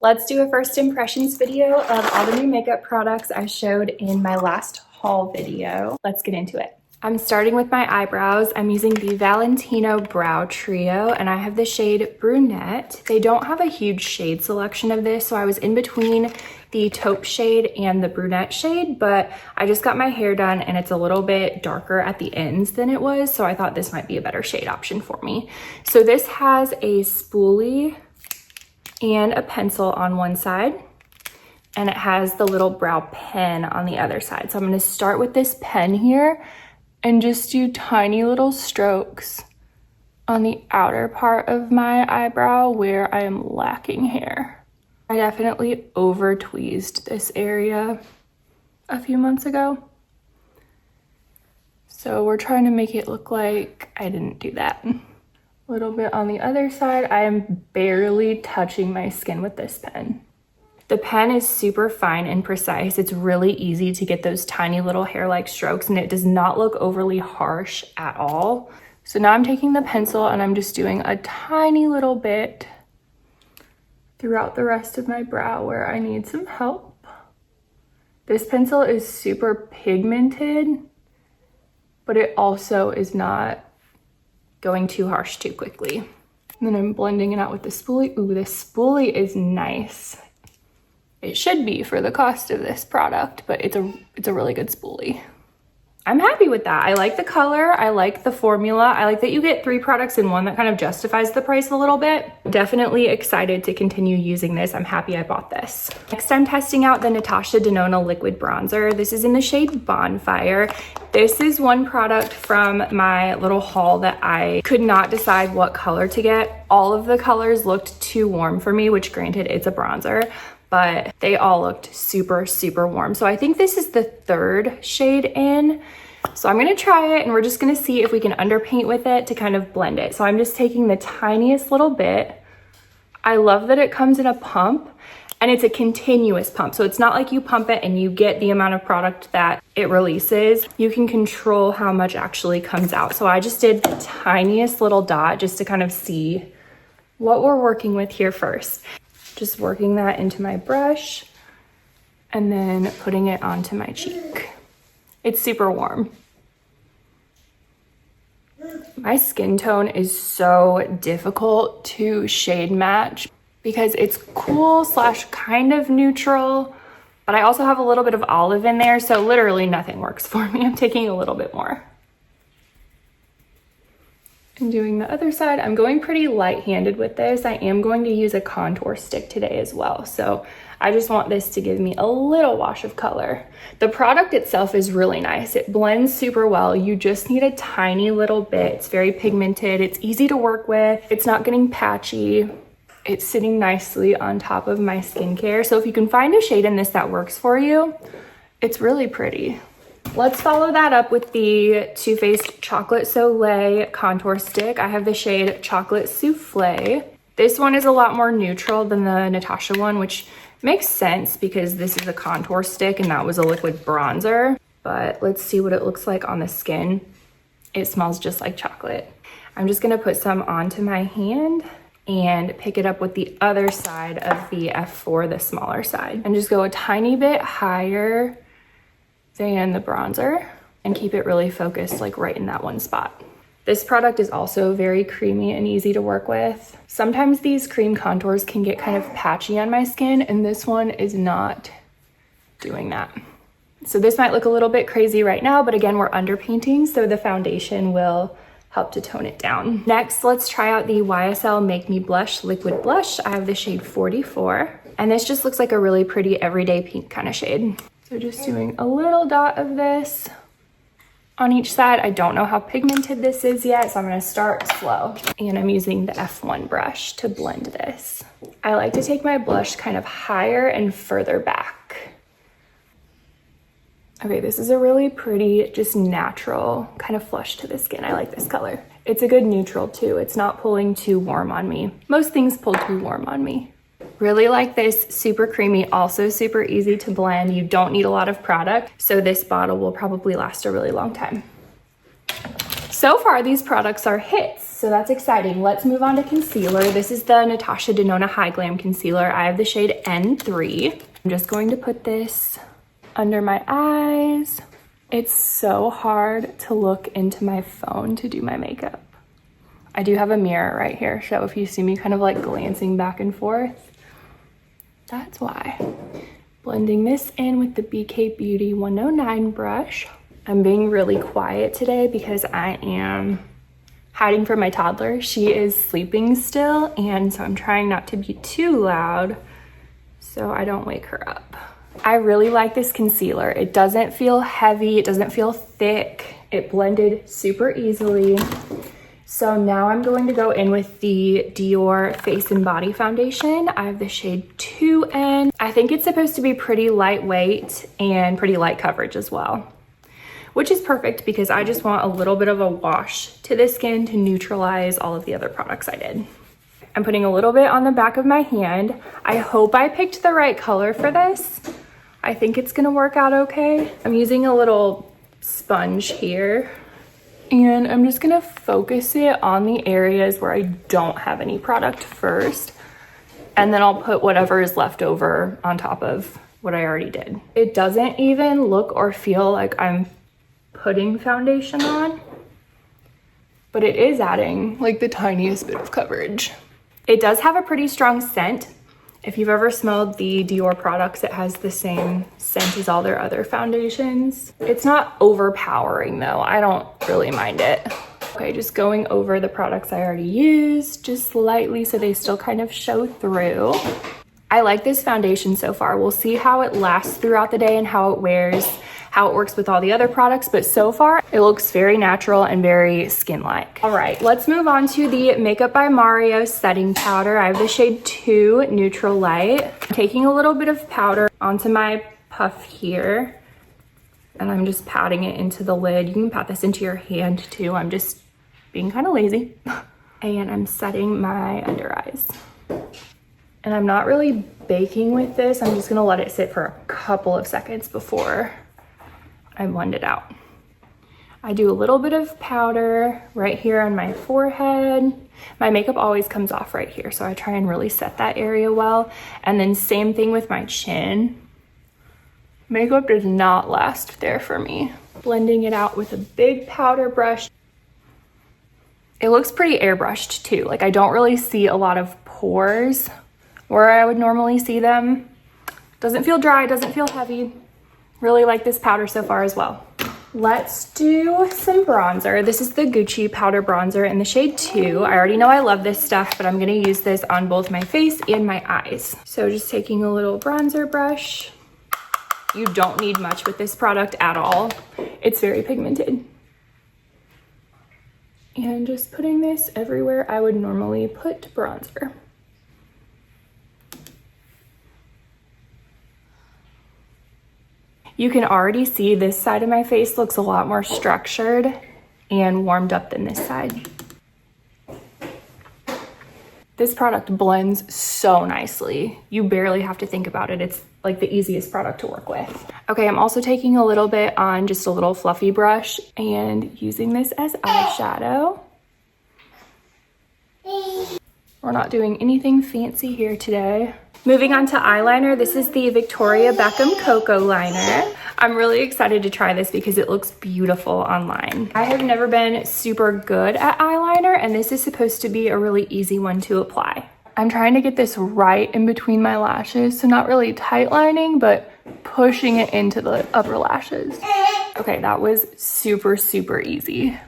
Let's do a first impressions video of all the new makeup products I showed in my last haul video. Let's get into it. I'm starting with my eyebrows. I'm using the Valentino Brow Trio and I have the shade Brunette. They don't have a huge shade selection of this, so I was in between the taupe shade and the brunette shade, but I just got my hair done and it's a little bit darker at the ends than it was, so I thought this might be a better shade option for me. So this has a spoolie and a pencil on one side, and it has the little brow pen on the other side. So I'm gonna start with this pen here and just do tiny little strokes on the outer part of my eyebrow where I am lacking hair. I definitely over tweezed this area a few months ago, so we're trying to make it look like I didn't do that. A little bit on the other side. I am barely touching my skin with this pen. The pen is super fine and precise. It's really easy to get those tiny little hair-like strokes and it does not look overly harsh at all. So now I'm taking the pencil and I'm just doing a tiny little bit throughout the rest of my brow where I need some help. This pencil is super pigmented, but it also is not going too harsh too quickly. And then I'm blending it out with the spoolie. Ooh, this spoolie is nice. It should be for the cost of this product, but it's a really good spoolie. I'm happy with that. I like the color, I like the formula, I like that you get 3 products in one. That kind of justifies the price a little bit. Definitely excited to continue using this. I'm happy I bought this. Next, I'm testing out the Natasha Denona liquid bronzer. This is in the shade Bonfire. This is one product from my little haul that I could not decide what color to get. All of the colors looked too warm for me, which granted it's a bronzer, but they all looked super, super warm. So I think this is the 3rd shade in. So I'm gonna try it and we're just gonna see if we can underpaint with it to kind of blend it. So I'm just taking the tiniest little bit. I love that it comes in a pump and it's a continuous pump. So it's not like you pump it and you get the amount of product that it releases. You can control how much actually comes out. So I just did the tiniest little dot just to kind of see what we're working with here first. Just working that into my brush and then putting it onto my cheek. It's super warm. My skin tone is so difficult to shade match because it's cool slash kind of neutral, but I also have a little bit of olive in there, so literally nothing works for me. I'm taking a little bit more. And doing the other side, I'm going pretty light-handed with this. I am going to use a contour stick today as well. So I just want this to give me a little wash of color. The product itself is really nice. It blends super well. You just need a tiny little bit. It's very pigmented. It's easy to work with. It's not getting patchy. It's sitting nicely on top of my skincare. So if you can find a shade in this that works for you, it's really pretty. Let's follow that up with the Too Faced Chocolate Soleil contour stick. I have the shade Chocolate Souffle. This one is a lot more neutral than the Natasha one, which makes sense because this is a contour stick and that was a liquid bronzer. But let's see what it looks like on the skin. It smells just like chocolate. I'm just gonna put some onto my hand and pick it up with the other side of the F4, the smaller side, and just go a tiny bit higher than the bronzer and keep it really focused like right in that one spot. This product is also very creamy and easy to work with. Sometimes these cream contours can get kind of patchy on my skin and this one is not doing that. So this might look a little bit crazy right now, but again, we're underpainting, so the foundation will help to tone it down. Next, let's try out the YSL Make Me Blush Liquid Blush. I have the shade 44, and this just looks like a really pretty everyday pink kind of shade. So just doing a little dot of this on each side. I don't know how pigmented this is yet, so I'm gonna start slow. And I'm using the F1 brush to blend this. I like to take my blush kind of higher and further back. Okay, this is a really pretty, just natural kind of flush to the skin. I like this color. It's a good neutral too. It's not pulling too warm on me. Most things pull too warm on me. Really like this, super creamy, also super easy to blend. You don't need a lot of product, so this bottle will probably last a really long time. So far, these products are hits, so that's exciting. Let's move on to concealer. This is the Natasha Denona Hy-Glam concealer. I have the shade N3. I'm just going to put this under my eyes. It's so hard to look into my phone to do my makeup. I do have a mirror right here, so if you see me kind of like glancing back and forth, that's why. Blending this in with the BK Beauty 109 brush. I'm being really quiet today because I am hiding from my toddler. She is sleeping still, and so I'm trying not to be too loud so I don't wake her up. I really like this concealer. It doesn't feel heavy, it doesn't feel thick. It blended super easily. So now I'm going to go in with the Dior Face and Body Foundation. I have the shade 2N. I think it's supposed to be pretty lightweight and pretty light coverage as well, which is perfect because I just want a little bit of a wash to the skin to neutralize all of the other products I did. I'm putting a little bit on the back of my hand. I hope I picked the right color for this. I think it's gonna work out okay. I'm using a little sponge here, and I'm just gonna focus it on the areas where I don't have any product first, and then I'll put whatever is left over on top of what I already did. It doesn't even look or feel like I'm putting foundation on, but it is adding like the tiniest bit of coverage. It does have a pretty strong scent. If you've ever smelled the Dior products, it has the same scent as all their other foundations. It's not overpowering though. I don't really mind it. Okay, just going over the products I already used, just lightly so they still kind of show through. I like this foundation so far. We'll see how it lasts throughout the day and how it wears, how it works with all the other products, but so far it looks very natural and very skin-like. All right, let's move on to the Makeup by Mario setting powder. I have the shade 2 Neutral Light. I'm taking a little bit of powder onto my puff here, and I'm just patting it into the lid. You can pat this into your hand too. I'm just being kind of lazy. And I'm setting my under eyes. And I'm not really baking with this. I'm just gonna let it sit for a couple of seconds before I blend it out. I do a little bit of powder right here on my forehead. My makeup always comes off right here, so I try and really set that area well. And then same thing with my chin. Makeup does not last there for me. Blending it out with a big powder brush. It looks pretty airbrushed too. Like I don't really see a lot of pores where I would normally see them. Doesn't feel dry, doesn't feel heavy. Really like this powder so far as well. Let's do some bronzer. This is the Gucci powder bronzer in the shade 2. I already know I love this stuff, but I'm gonna use this on both my face and my eyes. So just taking a little bronzer brush. You don't need much with this product at all. It's very pigmented. And just putting this everywhere I would normally put bronzer. You can already see this side of my face looks a lot more structured and warmed up than this side. This product blends so nicely. You barely have to think about it. It's like the easiest product to work with. Okay, I'm also taking a little bit on just a little fluffy brush and using this as eyeshadow. We're not doing anything fancy here today. Moving on to eyeliner, this is the Victoria Beckham Cocoa Liner. I'm really excited to try this because it looks beautiful online. I have never been super good at eyeliner, and this is supposed to be a really easy one to apply. I'm trying to get this right in between my lashes, so not really tight lining, but pushing it into the upper lashes. Okay, that was super, super easy.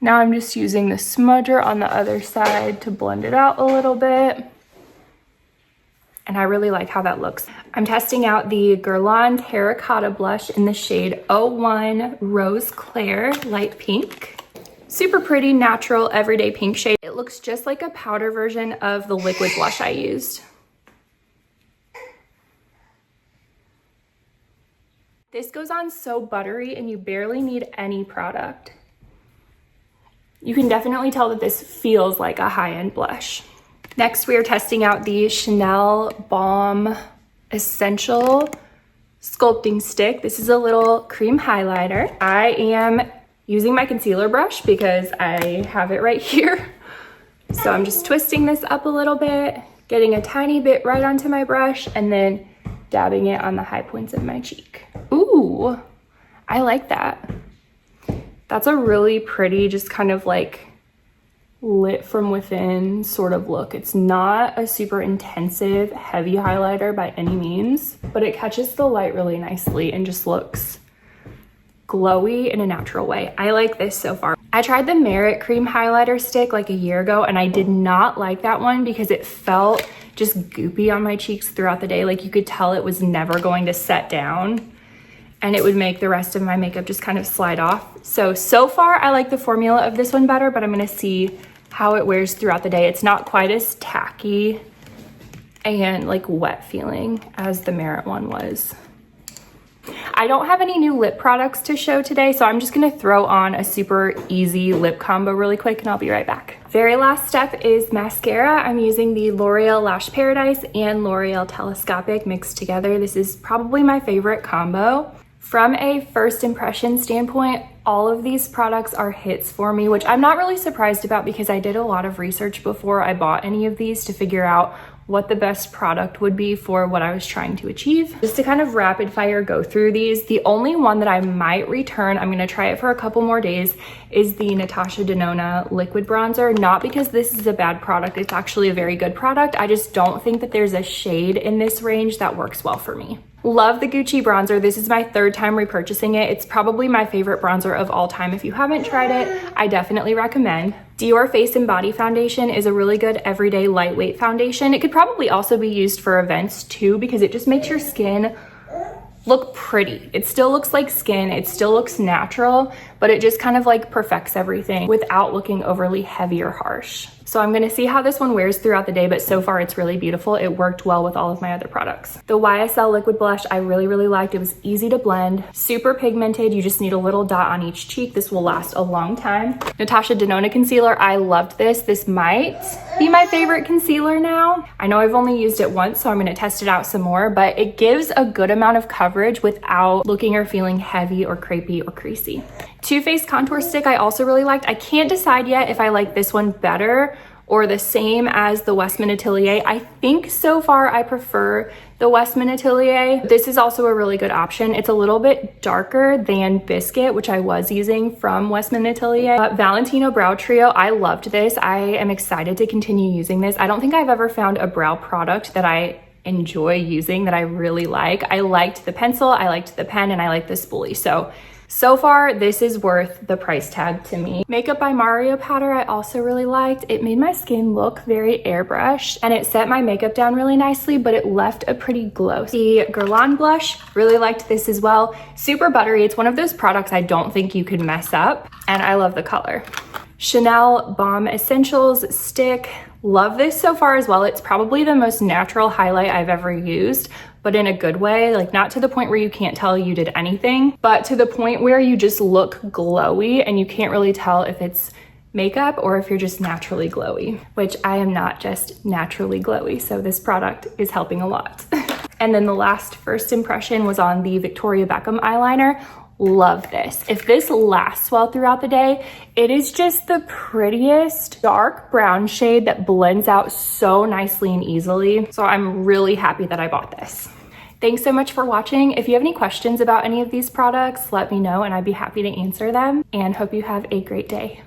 Now I'm just using the smudger on the other side to blend it out a little bit. And I really like how that looks. I'm testing out the Guerlain Terracotta blush in the shade 01 Rose Claire Light Pink. Super pretty, natural, everyday pink shade. It looks just like a powder version of the liquid blush I used. This goes on so buttery and you barely need any product. You can definitely tell that this feels like a high-end blush. Next, we are testing out the Chanel Baume Essentiel Sculpting Stick. This is a little cream highlighter. I am using my concealer brush because I have it right here. So I'm just twisting this up a little bit, getting a tiny bit right onto my brush, and then dabbing it on the high points of my cheek. Ooh, I like that. That's a really pretty, just kind of like lit from within sort of look. It's not a super intensive, heavy highlighter by any means, but it catches the light really nicely and just looks glowy in a natural way. I like this so far. I tried the Merit Cream highlighter stick like a year ago, and I did not like that one because it felt just goopy on my cheeks throughout the day. Like you could tell it was never going to set down, and it would make the rest of my makeup just kind of slide off. So far I like the formula of this one better, but I'm gonna see how it wears throughout the day. It's not quite as tacky and like wet feeling as the Merit one was. I don't have any new lip products to show today, so I'm just gonna throw on a super easy lip combo really quick and I'll be right back. Very last step is mascara. I'm using the L'Oreal Lash Paradise and L'Oreal Telescopic mixed together. This is probably my favorite combo. From a first impression standpoint, all of these products are hits for me, which I'm not really surprised about because I did a lot of research before I bought any of these to figure out what the best product would be for what I was trying to achieve. Just to kind of rapid fire go through these, the only one that I might return, I'm gonna try it for a couple more days, is the Natasha Denona liquid bronzer. Not because this is a bad product, it's actually a very good product. I just don't think that there's a shade in this range that works well for me. Love the Gucci bronzer. This is my third time repurchasing it. It's probably my favorite bronzer of all time. If you haven't tried it, I definitely recommend. Dior Face and Body Foundation is a really good everyday lightweight foundation. It could probably also be used for events too because it just makes your skin look pretty. It still looks like skin, it still looks natural, but it just kind of like perfects everything without looking overly heavy or harsh. So I'm gonna see how this one wears throughout the day, but so far it's really beautiful. It worked well with all of my other products. The YSL liquid blush I really liked. It was easy to blend, super pigmented. You just need a little dot on each cheek. This will last a long time. Natasha Denona concealer, I loved this. This might be my favorite concealer now. I know I've only used it once, so I'm gonna test it out some more, but it gives a good amount of coverage without looking or feeling heavy or crepey or creasy. Too Faced contour stick I also really liked. I can't decide yet if I like this one better or the same as the Westman Atelier. I think so far I prefer the Westman Atelier. This is also a really good option. It's a little bit darker than Biscuit, which I was using from Westman Atelier. Valentino Brow Trio, I loved this. I am excited to continue using this. I don't think I've ever found a brow product that I enjoy using that I really like. I liked the pencil, I liked the pen, and I liked the spoolie. So far, this is worth the price tag to me. Makeup by Mario powder I also really liked. It made my skin look very airbrushed and it set my makeup down really nicely, but it left a pretty glow. The Guerlain blush, really liked this as well. Super buttery. It's one of those products I don't think you could mess up, and I love the color. Chanel Baume Essentials stick. Love this so far as well. It's probably the most natural highlight I've ever used, but in a good way, like not to the point where you can't tell you did anything, but to the point where you just look glowy and you can't really tell if it's makeup or if you're just naturally glowy, which I am not just naturally glowy. So this product is helping a lot. And then the last first impression was on the Victoria Beckham eyeliner. Love this. If this lasts well throughout the day, it is just the prettiest dark brown shade that blends out so nicely and easily. So I'm really happy that I bought this. Thanks so much for watching. If you have any questions about any of these products, let me know and I'd be happy to answer them, and hope you have a great day.